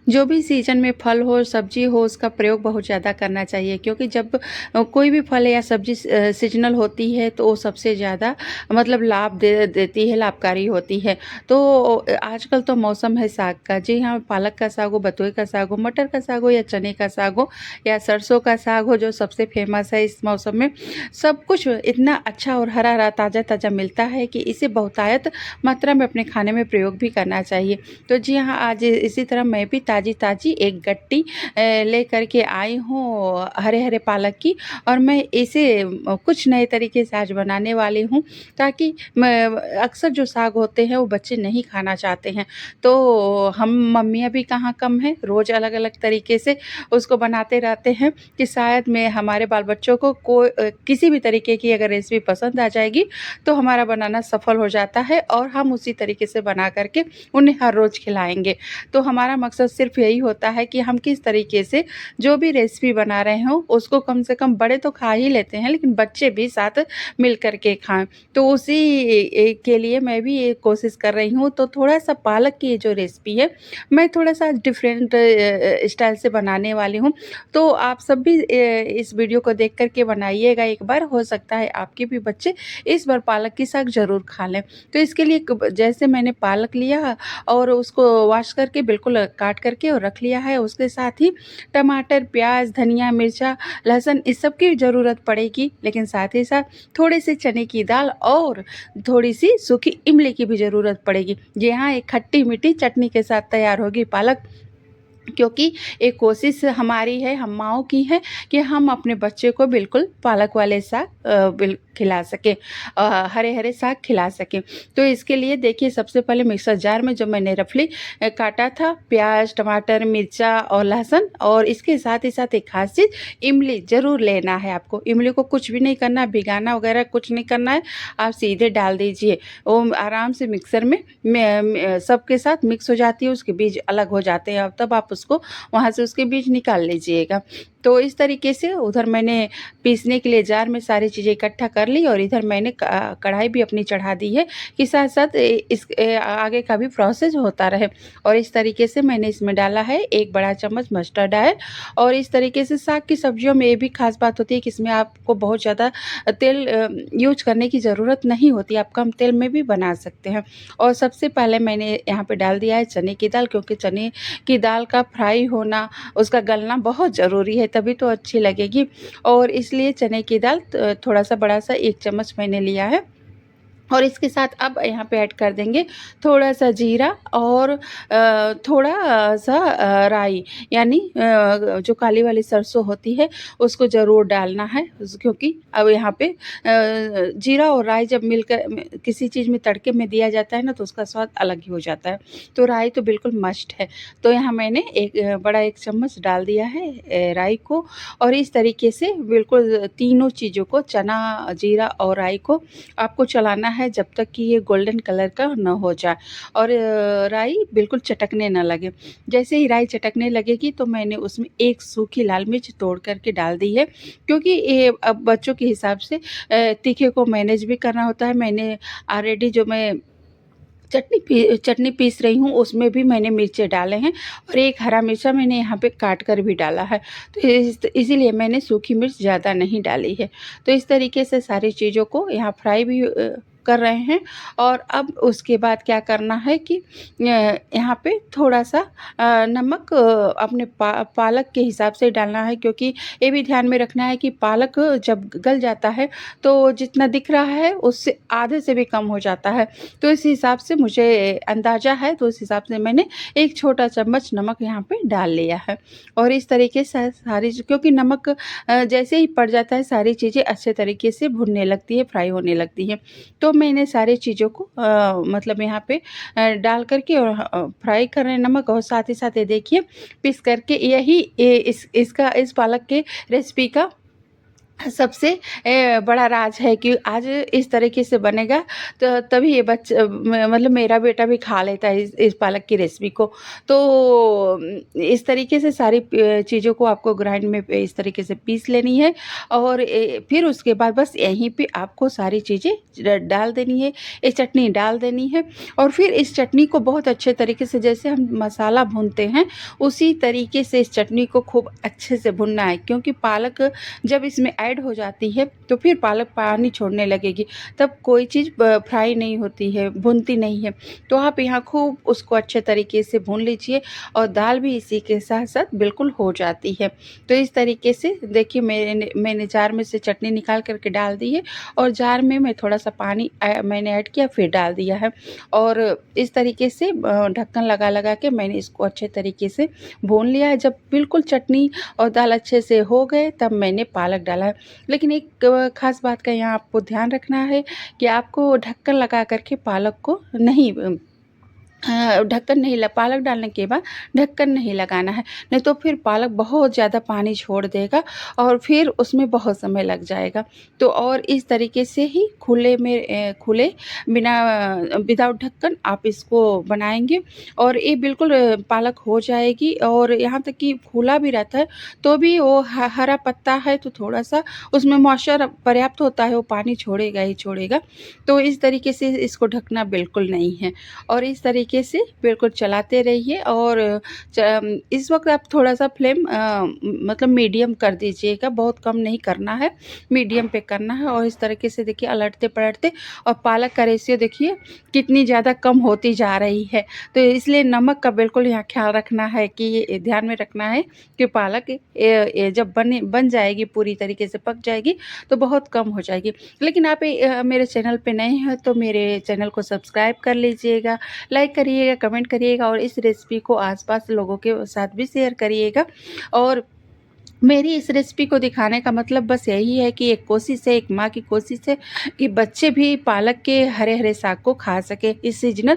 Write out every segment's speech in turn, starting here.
जो भी सीज़न में फल हो, सब्ज़ी हो, उसका प्रयोग बहुत ज़्यादा करना चाहिए क्योंकि जब कोई भी फल या सब्ज़ी सीज़नल होती है तो वो सबसे ज़्यादा मतलब लाभ देती है, लाभकारी होती है। तो आजकल तो मौसम है साग का। जी हाँ, पालक का साग हो, बथुए का साग हो, मटर का साग हो या चने का साग हो या सरसों का साग हो जो सबसे फ़ेमस है इस मौसम में। सब कुछ इतना अच्छा और हरा-हरा, ताज़ा-ताज़ा मिलता है कि इसे बहुतायत मात्रा में अपने खाने में प्रयोग भी करना चाहिए। तो जी हाँ, आज इसी तरह मैं भी ताज़ी-ताज़ी एक गट्टी लेकर के आई हूँ हरे-हरे पालक की और मैं इसे कुछ नए तरीके से आज बनाने वाली हूँ ताकि मैं अक्सर जो साग होते हैं वो बच्चे नहीं खाना चाहते हैं। तो हम मम्मियाँ भी कहाँ कम हैं, रोज़ अलग-अलग तरीके से उसको बनाते रहते हैं कि शायद मैं हमारे बाल-बच्चों को किसी भी तरीके की अगर रेसिपी पसंद आ जाएगी तो हमारा बनाना सफल हो जाता है और हम उसी तरीके से बना कर के उन्हें हर रोज़ खिलाएँगे। तो हमारा मकसद सिर्फ़ यही होता है कि हम किस तरीके से जो भी रेसिपी बना रहे हों, उसको कम से कम बड़े तो खा ही लेते हैं, लेकिन बच्चे भी साथ मिल कर के खाएँ। तो उसी के लिए मैं भी ये कोशिश कर रही हूँ। तो थोड़ा-सा पालक की ये जो रेसिपी है, मैं थोड़ा-सा डिफ़रेंट स्टाइल से बनाने वाली हूँ। तो आप सब भी इस वीडियो को देख कर के बनाइएगा एक बार, हो सकता है आपके भी बच्चे इस बार पालक की साग ज़रूर खा लें। तो इसके लिए जैसे मैंने पालक लिया और उसको वॉश करके बिल्कुल काट करके और रख लिया है। उसके साथ ही टमाटर, प्याज़, धनिया, मिर्चा, लहसुन इस सब की ज़रूरत पड़ेगी। लेकिन साथ ही साथ थोड़ी-सी चने की दाल और थोड़ी-सी सूखी इमली की भी ज़रूरत पड़ेगी। जी हाँ, एक खट्टी-मीठी चटनी के साथ तैयार होगी पालक। क्योंकि एक कोशिश हमारी है, हम माँओं की है कि हम अपने बच्चे को बिल्कुल पालक वाले साग खिला सकें, हरे-हरे साग खिला सकें। तो इसके लिए देखिए सबसे पहले मिक्सर जार में जो मैंने रफली काटा था प्याज़, टमाटर, मिर्चा और लहसुन और इसके साथ ही साथ एक ख़ास चीज़ इमली ज़रूर लेना है आपको। इमली को कुछ भी नहीं करना, भिगाना वगैरह कुछ नहीं करना है, आप सीधे डाल दीजिए। वो आराम से मिक्सर में सबके साथ मिक्स हो जाती है, उसके बीज अलग हो जाते हैं, तब आप उसको वहाँ से उसके बीज निकाल लीजिएगा। तो इस तरीके से उधर मैंने पीसने के लिए जार में सारी चीज़ें इकट्ठा कर ली और इधर मैंने कढ़ाई भी अपनी चढ़ा दी है कि साथ-साथ आगे का भी प्रोसेस होता रहे। और इस तरीके से मैंने इसमें डाला है 1 बड़ा चम्मच मस्टर्ड ऑयल और इस तरीके से साग की सब्जियों में ये भी ख़ास बात होती है कि इसमें आपको बहुत ज़्यादा तेल यूज़ करने की ज़रूरत नहीं होती, आप कम तेल में भी बना सकते हैं। और सबसे पहले मैंने यहाँ पे डाल दिया है चने की दाल क्योंकि चने की दाल का फ्राई होना, उसका गलना बहुत ज़रूरी है तभी तो अच्छी लगेगी और इसलिए चने की दाल थोड़ा-सा बड़ा-सा 1 चम्मच मैंने लिया है। और इसके साथ अब यहाँ पे ऐड कर देंगे थोड़ा-सा जीरा और थोड़ा-सा राई यानी जो काली वाली सरसों होती है उसको ज़रूर डालना है क्योंकि अब यहाँ पे जीरा और राई जब मिलकर किसी चीज़ में तड़के में दिया जाता है ना तो उसका स्वाद अलग ही हो जाता है। तो राई तो बिल्कुल मस्ट है। तो यहाँ मैंने बड़ा 1 चम्मच डाल दिया है राई को और इस तरीके से बिल्कुल तीनों चीज़ों को चना, जीरा और राई को आपको चलाना है जब तक कि ये गोल्डन कलर का न हो जाए और राई बिल्कुल चटकने ना लगे। जैसे ही राई चटकने लगेगी तो मैंने उसमें 1 सूखी लाल मिर्च तोड़ कर के डाल दी है क्योंकि ये अब बच्चों के हिसाब से तीखे को मैनेज भी करना होता है। मैंने ऑलरेडी जो मैं चटनी पीस रही हूँ उसमें भी मैंने मिर्चे डाले हैं और एक हरा मिर्चा मैंने यहाँ पे काट कर भी डाला है। तो इसीलिए मैंने सूखी मिर्च ज़्यादा नहीं डाली है। तो इस तरीके से सारी चीज़ों को यहाँ फ्राई भी कर रहे हैं और अब उसके बाद क्या करना है कि यहाँ पे थोड़ा-सा नमक अपने पालक के हिसाब से डालना है क्योंकि ये भी ध्यान में रखना है कि पालक जब गल जाता है तो जितना दिख रहा है उससे आधे से भी कम हो जाता है। तो इस हिसाब से मुझे अंदाज़ा है तो उस हिसाब से मैंने 1 छोटा चम्मच नमक यहाँ पे डाल लिया है और इस तरीके से सारी क्योंकि नमक जैसे ही पड़ जाता है सारी चीज़ें अच्छे तरीके से भुनने लगती है, फ्राई होने लगती हैं। तो मैंने सारी चीज़ों को मतलब यहाँ पे डाल कर के और फ्राई कर रहे हैं नमक और साथ ही साथ ये देखिए पीस करके यही इस पालक के रेसिपी का सबसे बड़ा राज है कि आज इस तरीके से बनेगा तो तभी ये मतलब मेरा बेटा भी खा लेता है इस पालक की रेसिपी को। तो इस तरीके से सारी चीज़ों को आपको ग्राइंड में इस तरीके से पीस लेनी है और फिर उसके बाद बस यहीं पे आपको सारी चीज़ें डाल देनी है, ये चटनी डाल देनी है और फिर इस चटनी को बहुत अच्छे तरीके से जैसे हम मसाला भूनते हैं, उसी तरीके से इस चटनी को खूब अच्छे से भूनना है क्योंकि पालक जब इसमें ऐड हो जाती है तो फिर पालक पानी छोड़ने लगेगी, तब कोई चीज़ फ्राई नहीं होती है, भुनती नहीं है। तो आप यहाँ खूब उसको अच्छे तरीके से भून लीजिए और दाल भी इसी के साथ-साथ बिल्कुल हो जाती है। तो इस तरीके से देखिए मैंने जार में से चटनी निकाल कर के डाल दी है और जार में मैं थोड़ा-सा पानी मैंने ऐड किया फिर डाल दिया है और इस तरीके से ढक्कन लगा-लगा के मैंने इसको अच्छे तरीके से भून लिया है। जब बिल्कुल चटनी और दाल अच्छे से हो गए तब मैंने पालक डाला है। लेकिन एक ख़ास बात का यहाँ आपको ध्यान रखना है कि आपको ढक्कन लगा कर के पालक को नहीं ढक्कन नहीं ल पालक डालने के बाद ढक्कन नहीं लगाना है, नहीं तो फिर पालक बहुत ज़्यादा पानी छोड़ देगा और फिर उसमें बहुत समय लग जाएगा। तो और इस तरीके से ही खुले बिना विदाउट ढक्कन आप इसको बनाएँगे और ये बिल्कुल पालक हो जाएगी और यहाँ तक कि फूला भी रहता है, तो भी वो हरा पत्ता है तो थोड़ा-सा उसमें मॉइस्चर पर्याप्त होता है, वो पानी छोड़ेगा ही छोड़ेगा। तो इस तरीके से इसको ढकना बिल्कुल नहीं है। और इस तरीके से बिल्कुल चलाते रहिए और इस वक़्त आप थोड़ा-सा फ्लेम मतलब मीडियम कर दीजिएगा, बहुत कम नहीं करना है, मीडियम पे करना है और इस तरीके से देखिए पलटते-पलटते और पालक का रेशियो देखिए कितनी ज़्यादा कम होती जा रही है। तो इसलिए नमक का बिल्कुल यहाँ ख़्याल रखना है कि ये ध्यान में रखना है कि पालक ये जब बन जाएगी पूरी तरीके से पक जाएगी, तो बहुत कम हो जाएगी। लेकिन आप मेरे चैनल पे नए हैं तो मेरे चैनल को सब्सक्राइब कर लीजिएगा, लाइक करिएगा, कमेंट करिएगा और इस रेसिपी को आस-पास लोगों के साथ भी शेयर करिएगा। और मेरी इस रेसिपी को दिखाने का मतलब बस यही है कि एक कोशिश है, एक माँ की कोशिश है कि बच्चे भी पालक के हरे-हरे साग को खा सकें, इस सीज़नल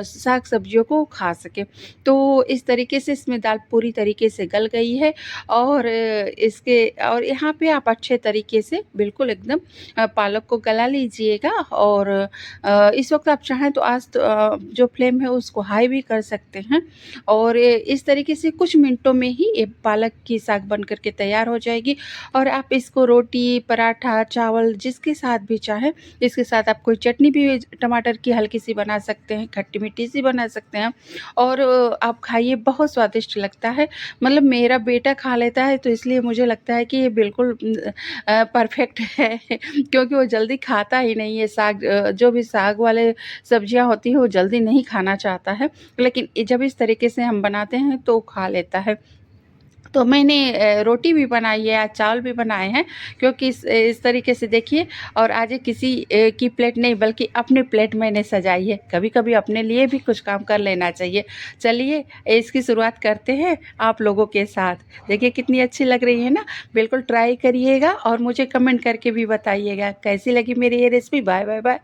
साग सब्जियों को खा सकें। तो इस तरीके से इसमें दाल पूरी तरीके से गल गई है और यहाँ पे आप अच्छे तरीके से बिल्कुल एकदम पालक को गला लीजिएगा और इस वक़्त आप चाहें तो जो फ्लेम है उसको हाई भी कर सकते हैं और इस तरीके से कुछ मिनटों में ही ये पालक की साग बन कर के तैयार हो जाएगी और आप इसको रोटी, पराठा, चावल जिसके साथ भी चाहें, इसके साथ आप कोई चटनी भी टमाटर की हल्की-सी बना सकते हैं, खट्टी-मीठी सी बना सकते हैं और आप खाइए बहुत स्वादिष्ट लगता है। मतलब मेरा बेटा खा लेता है तो इसलिए मुझे लगता है कि ये बिल्कुल परफ़ेक्ट है क्योंकि वो जल्दी खाता ही नहीं है साग जो भी साग वाले सब्जियाँ होती हैं वो जल्दी नहीं खाना चाहता है, लेकिन जब इस तरीके से हम बनाते हैं तो खा लेता है। तो मैंने रोटी भी बनाई है, आज चावल भी बनाए हैं क्योंकि इस तरीके से देखिए और आज ये किसी की प्लेट नहीं बल्कि अपनी प्लेट मैंने सजाई है। कभी-कभी अपने लिए भी कुछ काम कर लेना चाहिए। चलिए इसकी शुरुआत करते हैं आप लोगों के साथ। देखिए कितनी अच्छी लग रही है ना? बिल्कुल ट्राई करिएगा और मुझे कमेंट करके भी बताइएगा कैसी लगी मेरी ये रेसिपी। Bye, bye, bye.